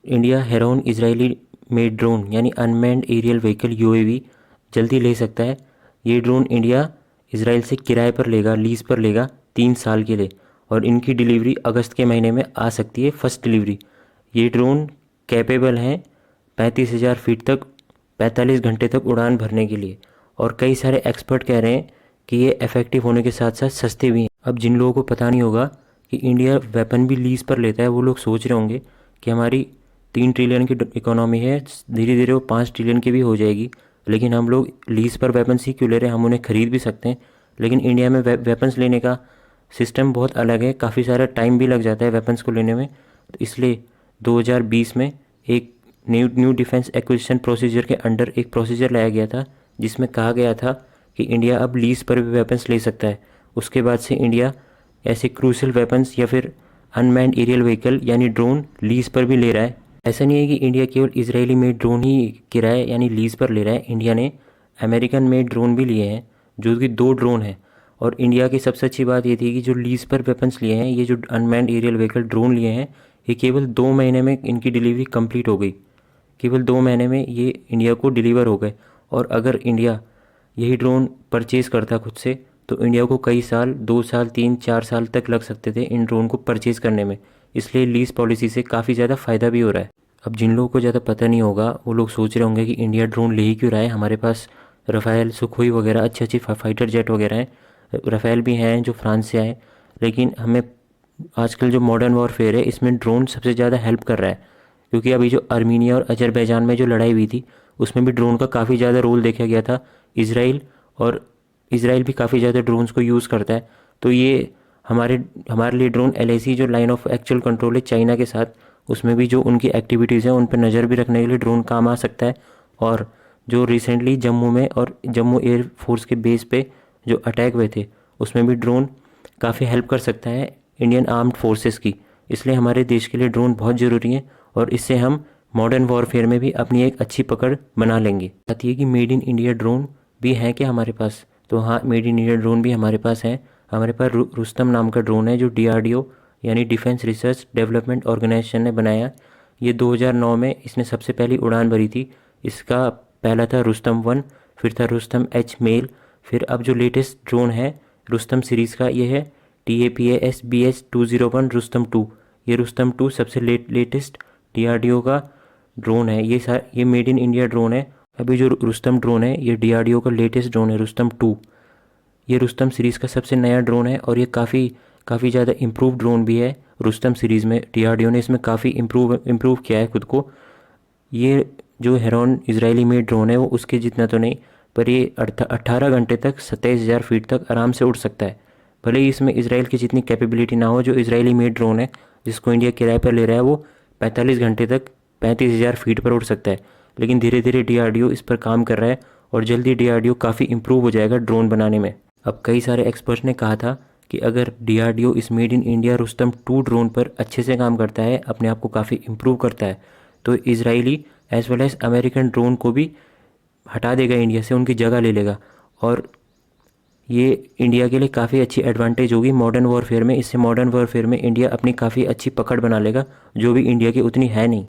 India heron Israeli made drone यानी unmanned aerial vehicle UAV जल्दी ले सकता है। ये ड्रोन इंडिया इसराइल से किराए पर लेगा, लीज़ पर लेगा 3 साल के लिए, और इनकी डिलीवरी अगस्त के महीने में आ सकती है, फर्स्ट डिलीवरी। ये ड्रोन कैपेबल हैं 35,000 फीट तक 45 घंटे तक उड़ान भरने के लिए, और कई सारे एक्सपर्ट कह रहे हैं कि ये इफ़ेक्टिव होने के साथ साथ सस्ते भी हैं। अब जिन लोगों को पता नहीं होगा कि इंडिया वेपन भी लीज़ पर लेता है, वो लोग सोच रहे होंगे कि हमारी 3 ट्रिलियन की इकोनॉमी है, धीरे धीरे वो 5 ट्रिलियन की भी हो जाएगी, लेकिन हम लोग लीज़ पर वेपन्स ही क्यों ले रहे हैं, हम उन्हें ख़रीद भी सकते हैं। लेकिन इंडिया में वेपन्स लेने का सिस्टम बहुत अलग है, काफ़ी सारा टाइम भी लग जाता है वेपन्स को लेने में। तो इसलिए 2020 में एक न्यू डिफेंस एक्विजिशन प्रोसीजर के अंडर एक प्रोसीजर लाया गया था, जिसमें कहा गया था कि इंडिया अब लीज़ पर भी वेपन्स ले सकता है। उसके बाद से इंडिया ऐसे क्रूशल वेपन्स या फिर अनमैन्ड एरियल व्हीकल यानी ड्रोन लीज़ पर भी ले रहा है। ऐसा नहीं है कि इंडिया केवल इजरायली मेड ड्रोन ही किराए यानी लीज़ पर ले रहा है, इंडिया ने अमेरिकन मेड ड्रोन भी लिए हैं, जो कि 2 ड्रोन हैं। और इंडिया की सबसे अच्छी बात ये थी कि जो लीज़ पर वेपन्स लिए हैं, ये जो अनमैन्ड एरियल व्हीकल ड्रोन लिए हैं, ये केवल 2 महीने में इनकी डिलीवरी कंप्लीट हो गई। केवल 2 महीने में ये इंडिया को डिलीवर हो गए। और अगर इंडिया यही ड्रोन परचेज़ करता खुद से, तो इंडिया को कई साल, 2 साल, 3-4 साल तक लग सकते थे इन ड्रोन को परचेज़ करने में। इसलिए लीज़ पॉलिसी से काफ़ी ज़्यादा फ़ायदा भी हो रहा है। अब जिन लोगों को ज़्यादा पता नहीं होगा, वो लोग सोच रहे होंगे कि इंडिया ड्रोन ले ही क्यों रहा है, हमारे पास रफ़ाएल, सुखोई वगैरह अच्छी अच्छी फाइटर जेट वगैरह हैं, रफ़ाएल भी हैं जो फ्रांस से आए। लेकिन हमें आजकल जो मॉडर्न वॉरफेयर है, इसमें ड्रोन सबसे ज़्यादा हेल्प कर रहा है, क्योंकि अभी जो आर्मीनिया और अजरबैजान में जो लड़ाई हुई थी, उसमें भी ड्रोन का काफ़ी ज़्यादा रोल देखा गया था। इसराइल और इसराइल भी काफ़ी ज़्यादा ड्रोन्स को यूज़ करता है। तो ये हमारे हमारे लिए ड्रोन एलएसी जो लाइन ऑफ एक्चुअल कंट्रोल है चाइना के साथ, उसमें भी जो उनकी एक्टिविटीज़ हैं उन पर नज़र भी रखने के लिए ड्रोन काम आ सकता है। और जो रिसेंटली जम्मू में और जम्मू एयर फोर्स के बेस पे जो अटैक हुए थे, उसमें भी ड्रोन काफ़ी हेल्प कर सकता है इंडियन आर्म्ड फोर्सेस की। इसलिए हमारे देश के लिए ड्रोन बहुत ज़रूरी है, और इससे हम मॉडर्न वॉरफेयर में भी अपनी एक अच्छी पकड़ बना लेंगे। बात ये कि मेड इन इंडिया ड्रोन भी हैं क्या हमारे पास? तो हाँ, मेड इन इंडिया ड्रोन भी हमारे पास हैं। हमारे पास रुस्तम नाम का ड्रोन है, जो डीआरडीओ यानी डिफेंस रिसर्च डेवलपमेंट ऑर्गेनाइजेशन ने बनाया। ये 2009 में इसने सबसे पहली उड़ान भरी थी। इसका पहला था रुस्तम 1, फिर था रुस्तम एच मेल, फिर अब जो लेटेस्ट ड्रोन है रुस्तम सीरीज़ का, ये है TAPAS-BH-201 रुस्तम 2। ये रुस्तम 2 सबसे लेटेस्ट डीआरडीओ का ड्रोन है। ये मेड इन इंडिया ड्रोन है। अभी जो रुस्तम ड्रोन है, ये डीआरडीओ का लेटेस्ट ड्रोन है, रुस्तम 2। ये रुस्तम सीरीज़ का सबसे नया ड्रोन है, और ये काफ़ी ज़्यादा इम्प्रूव ड्रोन भी है। रुस्तम सीरीज़ में डीआरडीओ ने इसमें काफ़ी इम्प्रूव किया है खुद को। ये जो हेरॉन इजरायली मेड ड्रोन है, वो उसके जितना तो नहीं, पर ये 18 घंटे तक 27,000 फीट तक आराम से उड़ सकता है। भले ही इसमें इसराइल की जितनी कैपेबिलिटी ना हो, जो इजरायली मेड ड्रोन है जिसको इंडिया किराए पर ले रहा है, वो 45 घंटे तक 35,000 फीट पर उड़ सकता है। लेकिन धीरे धीरे डीआरडीओ इस पर काम कर रहा है, और जल्दी डीआरडीओ काफ़ी इम्प्रूव हो जाएगा ड्रोन बनाने में। अब कई सारे एक्सपर्ट्स ने कहा था कि अगर डीआरडीओ इस made in India Rustam 2 drone पर अच्छे से काम करता है, अपने आप को काफ़ी इम्प्रूव करता है, तो Israeli as well as American drone को भी हटा देगा इंडिया से, उनकी जगह ले लेगा। और ये इंडिया के लिए काफ़ी अच्छी एडवांटेज होगी मॉडर्न वॉरफेयर में। इससे मॉडर्न वॉरफेयर में इंडिया अपनी काफ़ी अच्छी पकड़ बना लेगा, जो भी इंडिया की उतनी है नहीं।